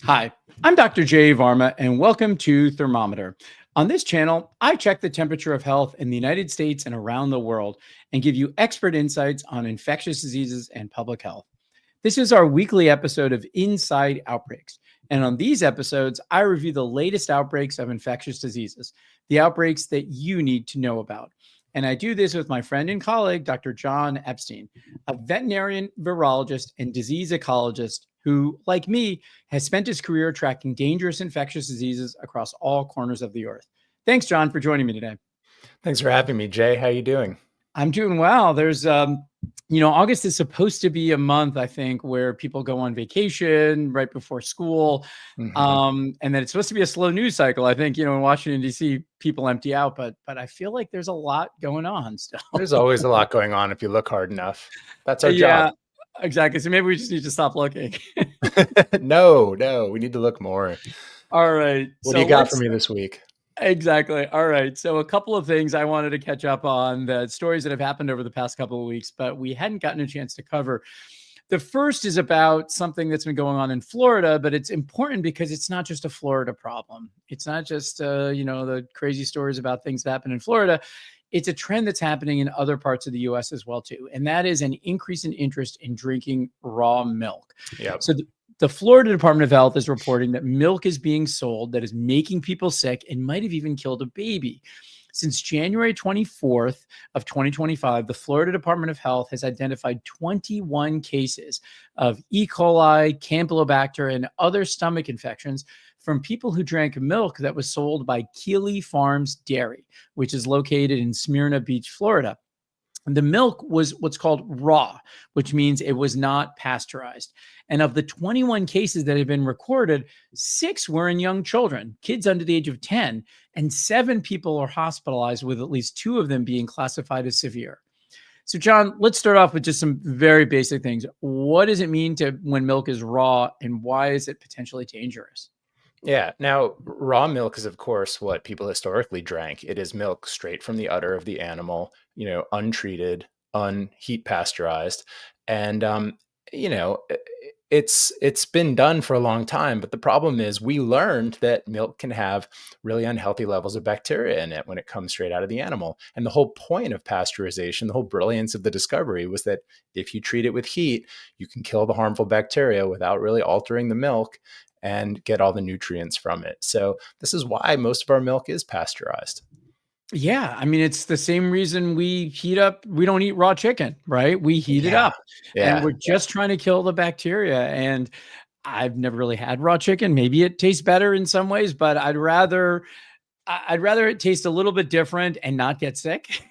Hi, I'm Dr. J. Varma, and welcome to Thermometer. On this channel, I check the temperature of health in the United States and around the world and give you expert insights on infectious diseases and public health. This is our weekly episode of Inside Outbreaks. And on these episodes, I review the latest outbreaks of infectious diseases, the outbreaks that you need to know about. And I do this with my friend and colleague, Dr. Jon Epstein, a veterinarian, virologist, and disease ecologist who, like me, has spent his career tracking dangerous infectious diseases across all corners of the earth. Thanks, Jon, for joining me today. Thanks for having me, Jay. How you doing? I'm doing well. August is supposed to be a month, I think, where people go on vacation right before school. And then it's supposed to be a slow news cycle. I think, in Washington, D.C., people empty out, but I feel like there's a lot going on still. There's always a lot going on if you look hard enough. That's our Yeah, job. exactly. So maybe we just need to stop looking. No, we need to look more. All right. What do you got for me this week? Exactly. All right. So a couple of things I wanted to catch up on, the stories that have happened over the past couple of weeks, but we hadn't gotten a chance to cover. The first is about something that's been going on in Florida, but it's important because it's not just a Florida problem. It's not just, the crazy stories about things that happen in Florida. It's a trend that's happening in other parts of the U.S. as well, too. And that is an increase in interest in drinking raw milk. Yep. So the Florida Department of Health is reporting that milk is being sold that is making people sick and might have even killed a baby. Since January 24th of 2025, the Florida Department of Health has identified 21 cases of E. coli, Campylobacter, and other stomach infections from people who drank milk that was sold by Keeley Farms Dairy, which is located in Smyrna Beach, Florida. The milk was what's called raw, which means it was not pasteurized. And of the 21 cases that have been recorded, 6 were in young children, kids under the age of 10, and 7 people are hospitalized, with at least 2 of them being classified as severe. So, Jon, let's start off with just some very basic things. What does it mean when milk is raw, and why is it potentially dangerous? Yeah. Now, raw milk is, of course, what people historically drank. It is milk straight from the udder of the animal, untreated, unheat pasteurized. And, you know, i- it's been done for a long time, but the problem is we learned that milk can have really unhealthy levels of bacteria in it when it comes straight out of the animal. And the whole point of pasteurization, the whole brilliance of the discovery was that if you treat it with heat, you can kill the harmful bacteria without really altering the milk and get all the nutrients from it. So this is why most of our milk is pasteurized. Yeah, I mean, it's the same reason we don't eat raw chicken, right? We heat it Yeah. up and Yeah. we're just trying to kill the bacteria. And I've never really had raw chicken. Maybe it tastes better in some ways, but I'd rather it taste a little bit different and not get sick.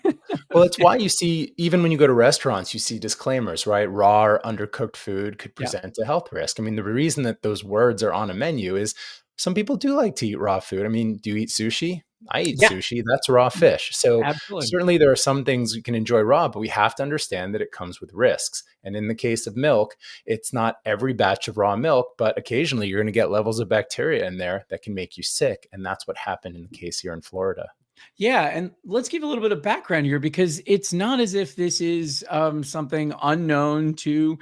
Well, it's why you see, even when you go to restaurants, you see disclaimers, right? Raw or undercooked food could Yeah. present a health risk. I mean, the reason that those words are on a menu is some people do like to eat raw food. I mean, do you eat sushi? I eat Yeah, sushi. That's raw fish. So absolutely. certainly there are some things you can enjoy raw, but we have to understand that it comes with risks. And in the case of milk, it's not every batch of raw milk, but occasionally you're going to get levels of bacteria in there that can make you sick. And that's what happened in the case here in Florida. Yeah, and let's give a little bit of background here because it's not as if this is something unknown to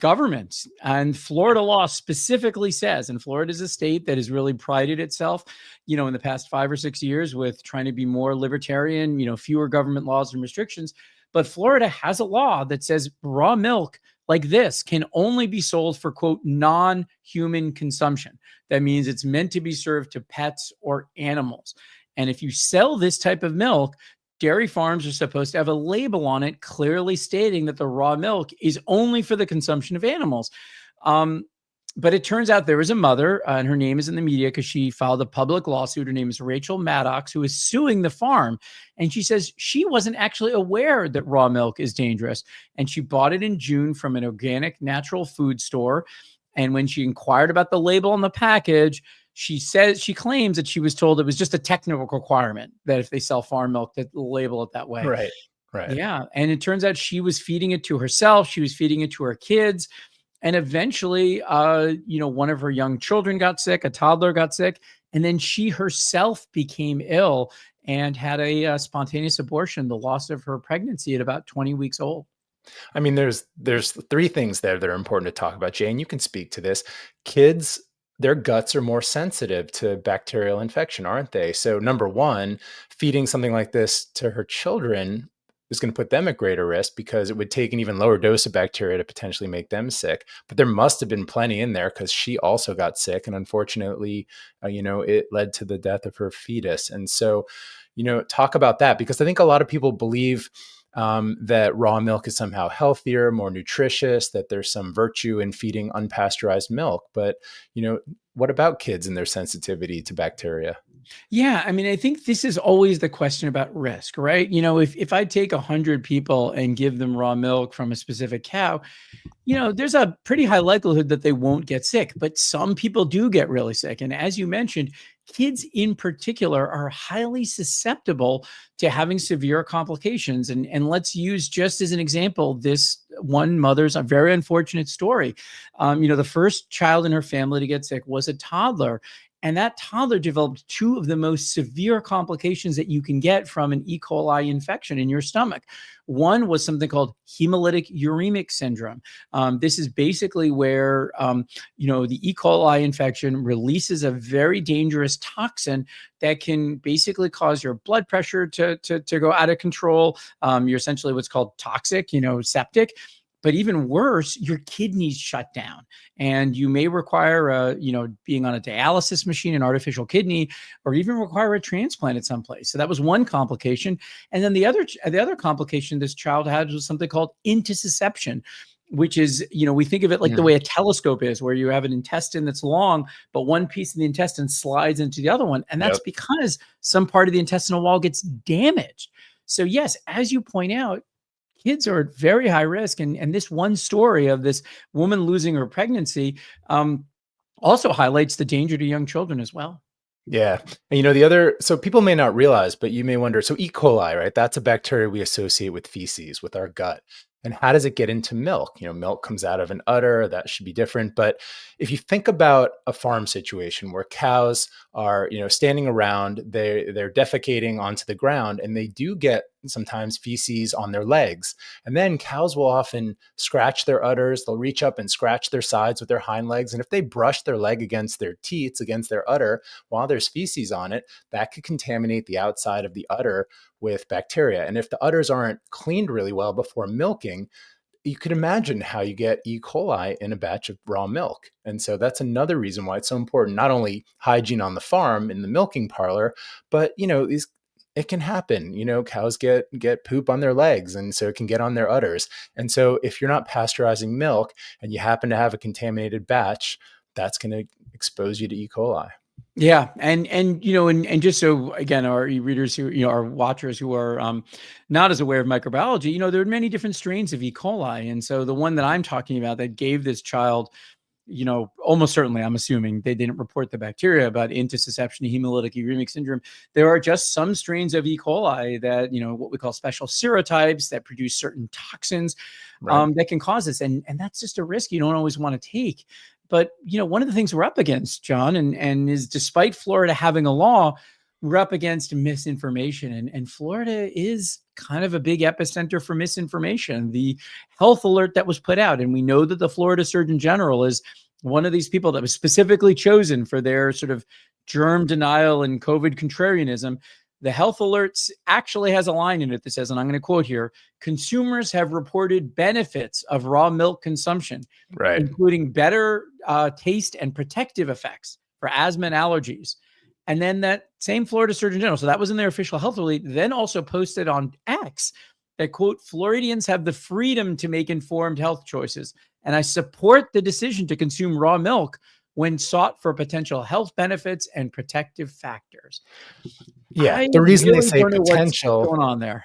governments. And Florida law specifically says, and Florida is a state that has really prided itself, in the past 5 or 6 years with trying to be more libertarian, fewer government laws and restrictions. But Florida has a law that says raw milk like this can only be sold for, quote, non-human consumption. That means it's meant to be served to pets or animals. And if you sell this type of milk, dairy farms are supposed to have a label on it clearly stating that the raw milk is only for the consumption of animals. Um, but it turns out there was a mother, and her name is in the media because she filed a public lawsuit. Her name is Rachel Maddox, who is suing the farm. And she says she wasn't actually aware that raw milk is dangerous. And she bought it in June from an organic natural food store. And when she inquired about the label on the package, she claims that she was told it was just a technical requirement that if they sell farm milk, that label it that way. Right. Right. Yeah. And it turns out she was feeding it to herself. She was feeding it to her kids. And eventually, one of her young children got sick, a toddler got sick, and then she herself became ill and had a spontaneous abortion, the loss of her pregnancy at about 20 weeks old. I mean, there's three things there that are important to talk about, Jane. You can speak to this. Kids, their guts are more sensitive to bacterial infection, aren't they? So, number one, feeding something like this to her children is going to put them at greater risk because it would take an even lower dose of bacteria to potentially make them sick. But there must have been plenty in there because she also got sick, and unfortunately, it led to the death of her fetus. And so, talk about that because I think a lot of people believe that raw milk is somehow healthier, more nutritious, that there's some virtue in feeding unpasteurized milk. But, what about kids and their sensitivity to bacteria? Yeah, I mean, I think this is always the question about risk, right? If I take 100 people and give them raw milk from a specific cow, there's a pretty high likelihood that they won't get sick, but some people do get really sick. And as you mentioned, kids in particular are highly susceptible to having severe complications. And let's use just as an example, this one mother's a very unfortunate story. The first child in her family to get sick was a toddler. And that toddler developed two of the most severe complications that you can get from an E. coli infection in your stomach. One was something called hemolytic uremic syndrome. This is basically where the E. coli infection releases a very dangerous toxin that can basically cause your blood pressure to go out of control. You're essentially what's called toxic, septic. But even worse, your kidneys shut down, and you may require being on a dialysis machine, an artificial kidney, or even require a transplant at some place. So that was one complication. And then the other complication this child had was something called intussusception, which is, we think of it like the Mm. way a telescope is, where you have an intestine that's long, but one piece of the intestine slides into the other one. And that's Yep. because some part of the intestinal wall gets damaged. So yes, as you point out, kids are at very high risk. And this one story of this woman losing her pregnancy also highlights the danger to young children as well. Yeah. And so people may not realize, but you may wonder, so E. coli, right? That's a bacteria we associate with feces, with our gut. And how does it get into milk? Milk comes out of an udder, that should be different. But if you think about a farm situation where cows are, standing around, they're defecating onto the ground and they do get sometimes feces on their legs. And then cows will often scratch their udders, they'll reach up and scratch their sides with their hind legs. And if they brush their leg against their teats, against their udder, while there's feces on it, that could contaminate the outside of the udder with bacteria. And if the udders aren't cleaned really well before milking, you could imagine how you get E. coli in a batch of raw milk. And so that's another reason why it's so important, not only hygiene on the farm in the milking parlor, but it can happen. Cows get poop on their legs, and so it can get on their udders. And so if you're not pasteurizing milk and you happen to have a contaminated batch, that's going to expose you to E. coli. Yeah, and just so again, our readers who our watchers who are not as aware of microbiology, there are many different strains of E. coli, and so the one that I'm talking about that gave this child, almost certainly, I'm assuming they didn't report the bacteria, but intussusception, hemolytic uremic syndrome. There are just some strains of E. coli that what we call special serotypes that produce certain toxins Right. that can cause this, and that's just a risk you don't always want to take. But one of the things we're up against, John, and is despite Florida having a law, we're up against misinformation. And Florida is kind of a big epicenter for misinformation. The health alert that was put out, and we know that the Florida Surgeon General is one of these people that was specifically chosen for their sort of germ denial and COVID contrarianism. The health alerts actually has a line in it that says, and I'm going to quote here, consumers have reported benefits of raw milk consumption, Right. including better taste and protective effects for asthma and allergies. And then that same Florida Surgeon General, so that was in their official health release, then also posted on X that, quote, Floridians have the freedom to make informed health choices. And I support the decision to consume raw milk when sought for potential health benefits and protective factors. Yeah. I The reason they really say don't know what's potential. going on there.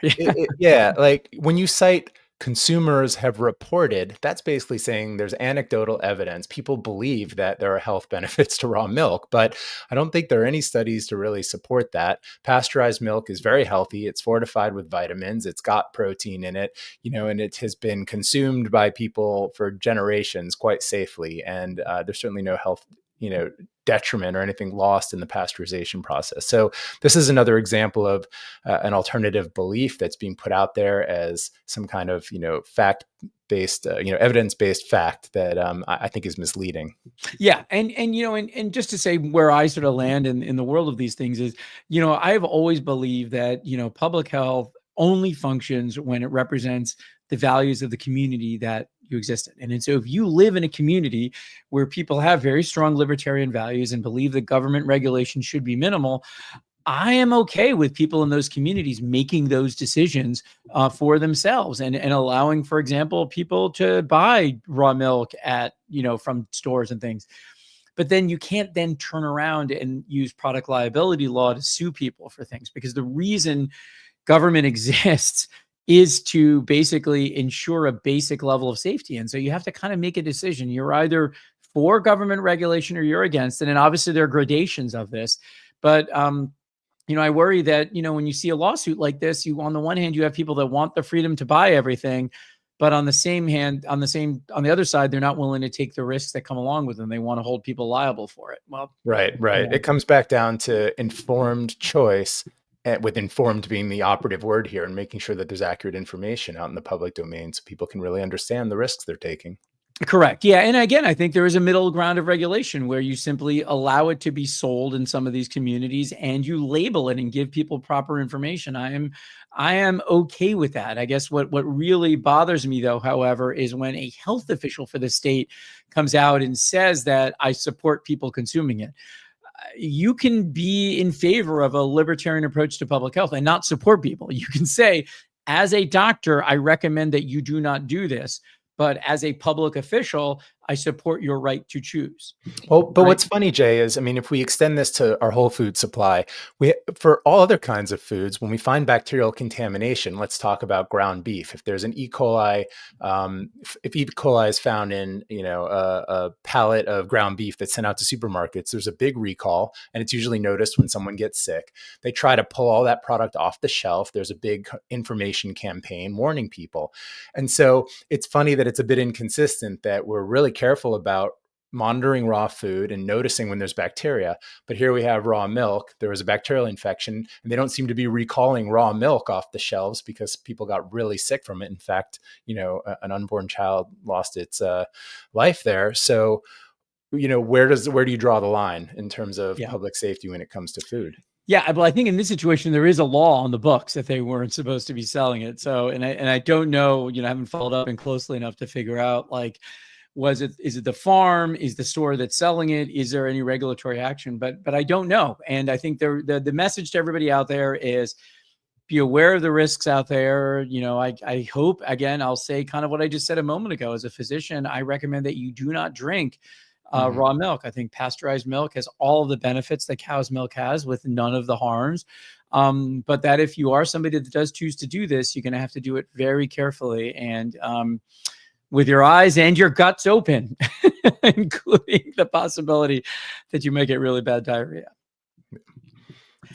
Yeah, like when you cite consumers have reported, that's basically saying there's anecdotal evidence. People believe that there are health benefits to raw milk, but I don't think there are any studies to really support that. Pasteurized milk is very healthy. It's fortified with vitamins. It's got protein in it, and it has been consumed by people for generations quite safely. And there's certainly no health detriment or anything lost in the pasteurization process. So this is another example of an alternative belief that's being put out there as some kind of fact-based, evidence-based fact that I think is misleading. Yeah. And just to say where I sort of land in the world of these things is, I've always believed that, public health only functions when it represents the values of the community that you exist in. And so if you live in a community where people have very strong libertarian values and believe that government regulation should be minimal, I am okay with people in those communities making those decisions for themselves and allowing, for example, people to buy raw milk from stores and things. But then you can't then turn around and use product liability law to sue people for things, because the reason government exists is to basically ensure a basic level of safety. And so you have to kind of make a decision. You're either for government regulation or you're against. And then obviously there are gradations of this. But I worry that, when you see a lawsuit like this, on the one hand, you have people that want the freedom to buy everything, but on the other side, they're not willing to take the risks that come along with them. They want to hold people liable for it. Well, right. It comes back down to informed choice, with informed being the operative word here, and making sure that there's accurate information out in the public domain so people can really understand the risks they're taking. Correct. Yeah. And again, I think there is a middle ground of regulation where you simply allow it to be sold in some of these communities and you label it and give people proper information. I am okay with that. I guess what really bothers me, though, however, is when a health official for the state comes out and says that I support people consuming it. You can be in favor of a libertarian approach to public health and not support people. You can say, as a doctor, I recommend that you do not do this. But as a public official, I support your right to choose. Well, but what's funny, Jay, is, if we extend this to our whole food supply, for all other kinds of foods, when we find bacterial contamination, let's talk about ground beef. If there's an E. coli, if E. coli is found in, a pallet of ground beef that's sent out to supermarkets, there's a big recall, and it's usually noticed when someone gets sick. They try to pull all that product off the shelf. There's a big information campaign warning people. And so it's funny that it's a bit inconsistent that we're really careful about monitoring raw food and noticing when there's bacteria. But here we have raw milk. There was a bacterial infection, and they don't seem to be recalling raw milk off the shelves because people got really sick from it. In fact, an unborn child lost its life there. So, where do you draw the line in terms of public safety when it comes to food? Yeah, but I think in this situation, there is a law on the books that they weren't supposed to be selling it. So, and I don't know, I haven't followed up and closely enough to figure out, is it the farm? Is the store that's selling it? Is there any regulatory action? But I don't know. And I think the message to everybody out there is be aware of the risks out there. I hope, again, I'll say kind of what I just said a moment ago. As a physician, I recommend that you do not drink raw milk. I think pasteurized milk has all of the benefits that cow's milk has with none of the harms. But that if you are somebody that does choose to do this, you're going to have to do it very carefully and with your eyes and your guts open, including the possibility that you might get really bad diarrhea.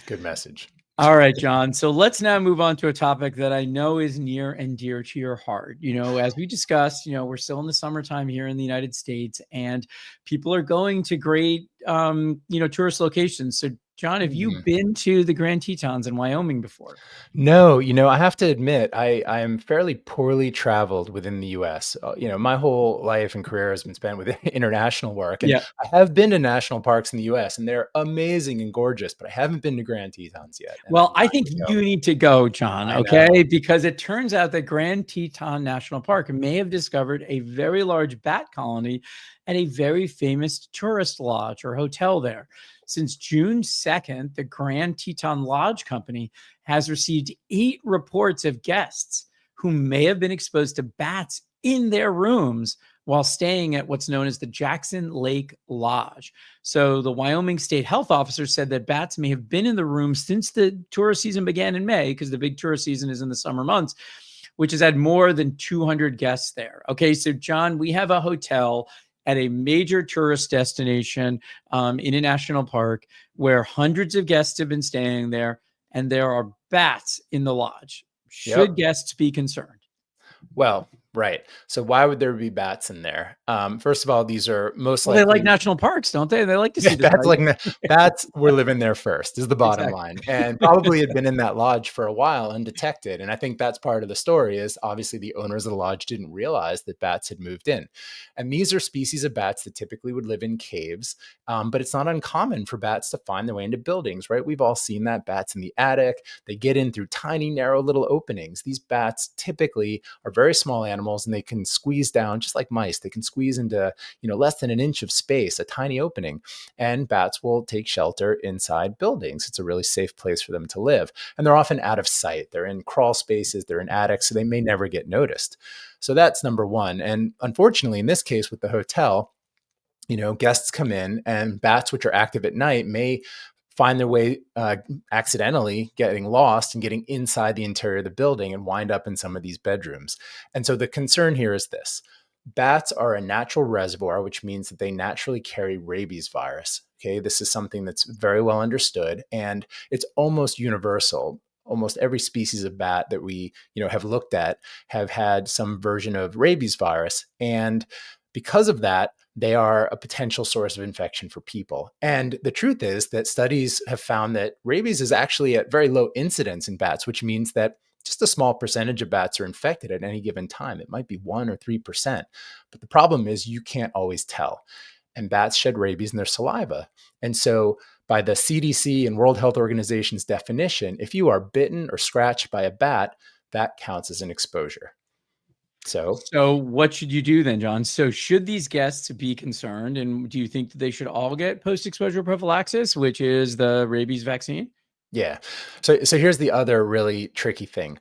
Good message. All right, Jon. So let's now move on to a topic that I know is near and dear to your heart. As we discussed, we're still in the summertime here in the United States, and people are going to great, tourist locations. So, Jon, have you been to the Grand Tetons in Wyoming before? No, I have to admit, I am fairly poorly traveled within the U.S. My whole life and career has been spent with international work. And I have been to national parks in the U.S., and they're amazing and gorgeous, but I haven't been to Grand Tetons yet. Well, I think you need to go, Jon, okay? Because it turns out that Grand Teton National Park may have discovered a very large bat colony at a very famous tourist lodge or hotel there. Since June 2nd, the Grand Teton Lodge Company has received 8 reports of guests who may have been exposed to bats in their rooms while staying at what's known as the Jackson Lake Lodge. So the Wyoming State Health Officer said that bats may have been in the room since the tourist season began in May, because the big tourist season is in the summer months, which has had more than 200 guests there. Okay, so Jon, we have a hotel at a major tourist destination in a national park where hundreds of guests have been staying there, and there are bats in the lodge. Should guests be concerned? Well, Right. So why would there be bats in there? First of all, these are most Well, they like likely national parks, don't they? They like to yeah, see the bats sights. like bats were living there first is the bottom Exactly. line, and probably had been in that lodge for a while undetected. And I think that's part of the story is obviously the owners of the lodge didn't realize that bats had moved in. And these are species of bats that typically would live in caves, but it's not uncommon for bats to find their way into buildings, right? We've all seen that bats in the attic. They get in through tiny, narrow little openings. These bats typically are very small animals, and they can squeeze down just like mice. They can squeeze into less than an inch of space, a tiny opening, and bats will take shelter inside buildings. It's a really safe place for them to live. And they're often out of sight. They're in crawl spaces, they're in attics, so they may never get noticed. So that's number one. And unfortunately, in this case with the hotel, guests come in and bats, which are active at night, may find their way accidentally getting lost and getting inside the interior of the building and wind up in some of these bedrooms. And so the concern here is this: bats are a natural reservoir, which means that they naturally carry rabies virus. Okay, this is something that's very well understood, and it's almost universal. Almost every species of bat that we have looked at have had some version of rabies virus, and because of that, they are a potential source of infection for people. And the truth is that studies have found that rabies is actually at very low incidence in bats, which means that just a small percentage of bats are infected at any given time. It might be 1 or 3%. But the problem is you can't always tell. And bats shed rabies in their saliva. And so, by the CDC and World Health Organization's definition, if you are bitten or scratched by a bat, that counts as an exposure. So, So what should you do then, John? So should these guests be concerned, and do you think that they should all get post-exposure prophylaxis, which is the rabies vaccine? yeah. So here's the other really tricky thing.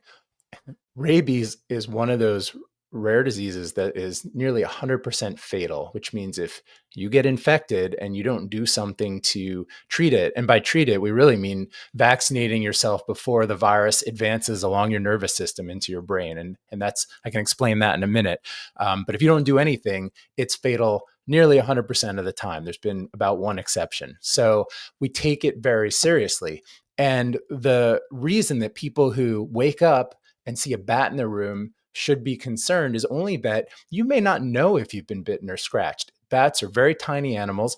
Rabies is one of those rare diseases that is nearly 100% fatal, which means if you get infected and you don't do something to treat it, and by treat it, we really mean vaccinating yourself before the virus advances along your nervous system into your brain. And that's, I can explain that in a minute. But if you don't do anything, it's fatal nearly 100% of the time. There's been about one exception. So we take it very seriously. And the reason that people who wake up and see a bat in their room should be concerned is only that you may not know if you've been bitten or scratched. Bats are very tiny animals.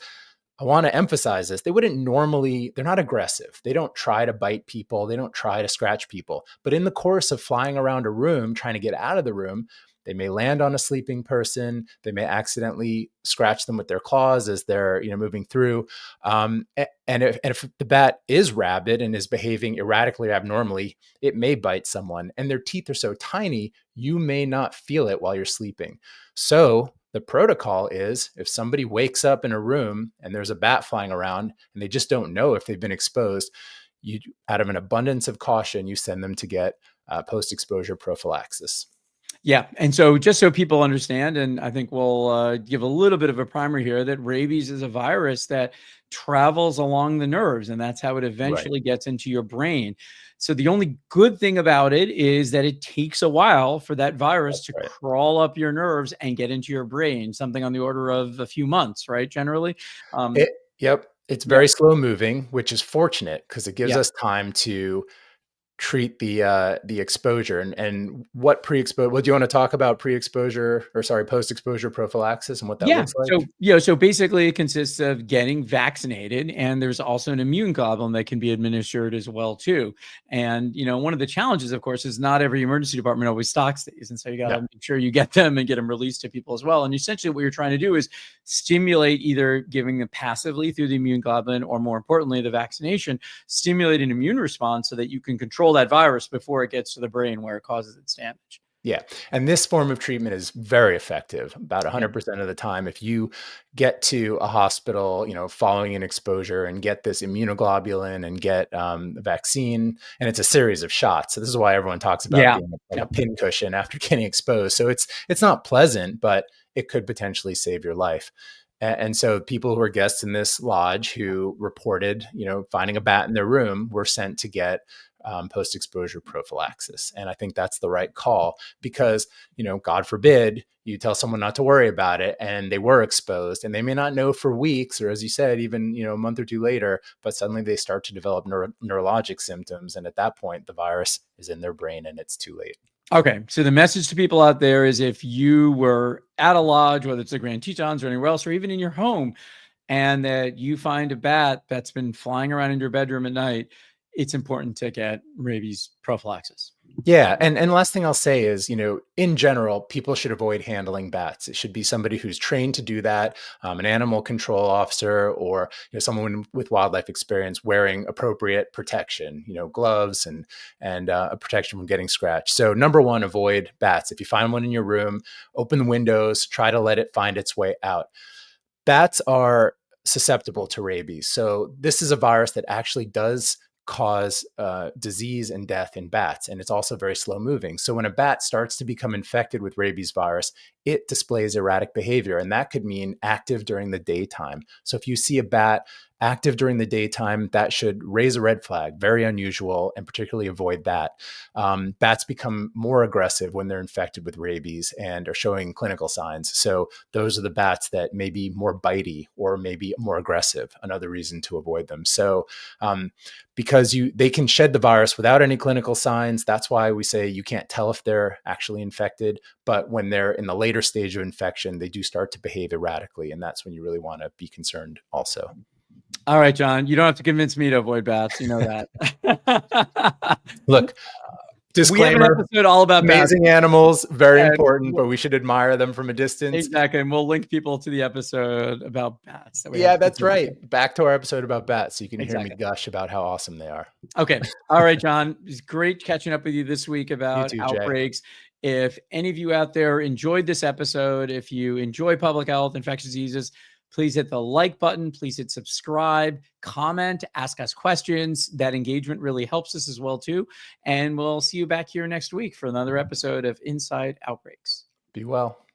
I want to emphasize this. They wouldn't normally, they're not aggressive. They don't try to bite people. They don't try to scratch people. But in the course of flying around a room, trying to get out of the room, they may land on a sleeping person. They may accidentally scratch them with their claws as they're, moving through. And if the bat is rabid and is behaving erratically or abnormally, it may bite someone. And their teeth are so tiny, you may not feel it while you're sleeping. So the protocol is if somebody wakes up in a room and there's a bat flying around and they just don't know if they've been exposed, you, out of an abundance of caution, you send them to get post-exposure prophylaxis. Yeah. And so just so people understand, and I think we'll give a little bit of a primer here, that rabies is a virus that travels along the nerves, and that's how it Right. eventually gets into your brain. So the only good thing about it is that it takes a while for that virus That's to right. crawl up your nerves and get into your brain, something on the order of a few months, right? Generally. Um, It, yep. It's yeah. very slow moving, which is fortunate because it gives Yeah. us time to treat the exposure and what pre-exposure. What do you want to talk about pre-exposure or sorry, post-exposure prophylaxis and what that Yeah. looks like? So basically it consists of getting vaccinated, and there's also an immune globulin that can be administered as well too. And one of the challenges, of course, is not every emergency department always stocks these. And so you got Yeah. to make sure you get them and get them released to people as well. And essentially what you're trying to do is stimulate, either giving them passively through the immune globulin, or more importantly, the vaccination, stimulate an immune response so that you can control that virus before it gets to the brain where it causes its damage. Yeah. And this form of treatment is very effective about Yeah. 100% of the time. If you get to a hospital, following an exposure and get this immunoglobulin and get a vaccine, and it's a series of shots. So this is why everyone talks about Yeah. being like a Yeah. pincushion after getting exposed. So it's not pleasant, but it could potentially save your life. And so people who are guests in this lodge who reported, finding a bat in their room were sent to get post-exposure prophylaxis. And I think that's the right call because, God forbid you tell someone not to worry about it and they were exposed and they may not know for weeks, or as you said, even, a month or two later, but suddenly they start to develop neurologic symptoms. And at that point, the virus is in their brain and it's too late. Okay, so the message to people out there is if you were at a lodge, whether it's the Grand Tetons or anywhere else, or even in your home, and that you find a bat that's been flying around in your bedroom at night, it's important to get rabies prophylaxis. Yeah, and last thing I'll say is, in general, people should avoid handling bats. It should be somebody who's trained to do that, an animal control officer, or someone with wildlife experience wearing appropriate protection, gloves and a protection from getting scratched. So number one, avoid bats. If you find one in your room, open the windows, try to let it find its way out. Bats are susceptible to rabies. So this is a virus that actually does cause disease and death in bats, and it's also very slow moving. So when a bat starts to become infected with rabies virus, it displays erratic behavior, and that could mean active during the daytime. So if you see a bat active during the daytime, that should raise a red flag. Very unusual, and particularly avoid that. Bats become more aggressive when they're infected with rabies and are showing clinical signs. So those are the bats that may be more bitey or maybe more aggressive, another reason to avoid them. So because they can shed the virus without any clinical signs, that's why we say you can't tell if they're actually infected. But when they're in the later stage of infection, they do start to behave erratically, and that's when you really want to be concerned also. All right, Jon, you don't have to convince me to avoid bats. You know that. Look, we have an disclaimer, episode all about bats. amazing animals, very And important, but we should admire them from a distance. exactly. And we'll link people to the episode about bats. That we Yeah, have. that's right. Back to our episode about bats, so you can hear me Exactly. gush about how awesome they are. Okay. All right, Jon. It's great catching up with you this week You about too, Jay. outbreaks. If any of you out there enjoyed this episode, if you enjoy public health, infectious diseases, please hit the like button. Please hit subscribe, comment, ask us questions. That engagement really helps us as well, too. And we'll see you back here next week for another episode of Inside Outbreaks. Be well.